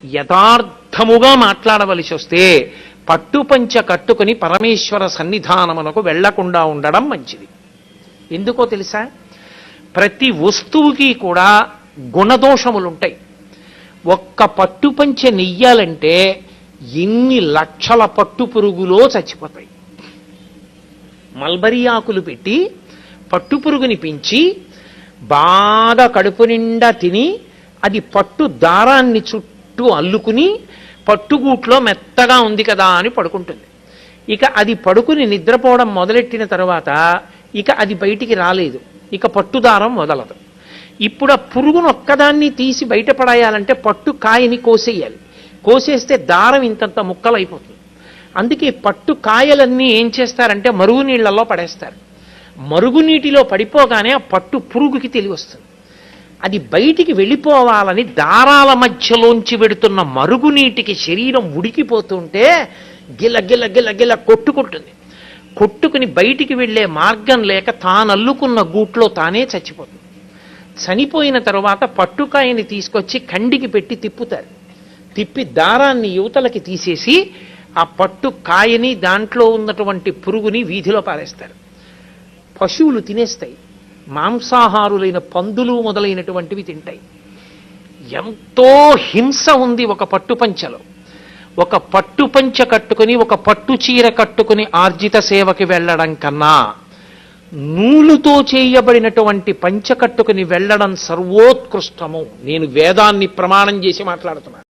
యథార్థముగా మాట్లాడవలసి వస్తే పట్టుపంచ కట్టుకుని పరమేశ్వర సన్నిధానమునకు వెళ్లకుండా ఉండడం మంచిది. ఎందుకో తెలుసా? ప్రతి వస్తువుకి కూడా గుణదోషములుంటాయి. ఒక్క పట్టుపంచ నెయ్యాలంటే ఎన్ని లక్షల పట్టు పురుగులో చచ్చిపోతాయి. మల్బరీ ఆకులు పెట్టి పట్టుపురుగుని పెంచి బాగా కడుపు నిండా తిని అది పట్టు దారాన్ని చుట్టూ అల్లుకుని పట్టుగూట్లో మెత్తగా ఉంది కదా అని పడుకుంటుంది. ఇక అది పడుకుని నిద్రపోవడం మొదలెట్టిన తర్వాత ఇక అది బయటికి రాలేదు, ఇక పట్టుదారం వదలదు. ఇప్పుడు ఆ పురుగును ఒక్కదాన్ని తీసి బయటపడేయాలంటే పట్టు కాయని కోసేయాలి. కోసేస్తే దారం ఇంతంత ముక్కలైపోతుంది. అందుకే పట్టు కాయలన్నీ ఏం చేస్తారంటే మరుగునీళ్లలో పడేస్తారు. మరుగునీటిలో పడిపోగానే ఆ పట్టు పురుగుకి తెలివి వస్తుంది. అది బయటికి వెళ్ళిపోవాలని దారాల మధ్యలోంచి వెడుతున్న మరుగునీటికి శరీరం ఉడికిపోతుంటే గిల గిల గిల గిల కొట్టుకుంటుంది. కొట్టుకుని బయటికి వెళ్లే మార్గం లేక తానల్లుకున్న గూట్లో తానే చచ్చిపోతుంది. చనిపోయిన తరువాత పట్టుకాయని తీసుకొచ్చి కండికి పెట్టి తిప్పుతారు. తిప్పి దారాన్ని యువతలకి తీసేసి ఆ పట్టు కాయని దాంట్లో ఉన్నటువంటి పురుగుని వీధిలో పారేస్తారు. పశువులు తినేస్తాయి. మాంసాహారులైన పందులు మొదలైనటువంటివి తింటాయి. ఎంతో హింస ఉంది ఒక పట్టుపంచలో. ఒక పట్టుపంచ కట్టుకుని ఒక పట్టు చీర కట్టుకుని ఆర్జిత సేవకి వెళ్ళడం కన్నా నూలుతో చేయబడినటువంటి పంచ కట్టుకుని వెళ్ళడం సర్వోత్కృష్టము. నేను వేదాన్ని ప్రమాణం చేసి మాట్లాడుతున్నాను.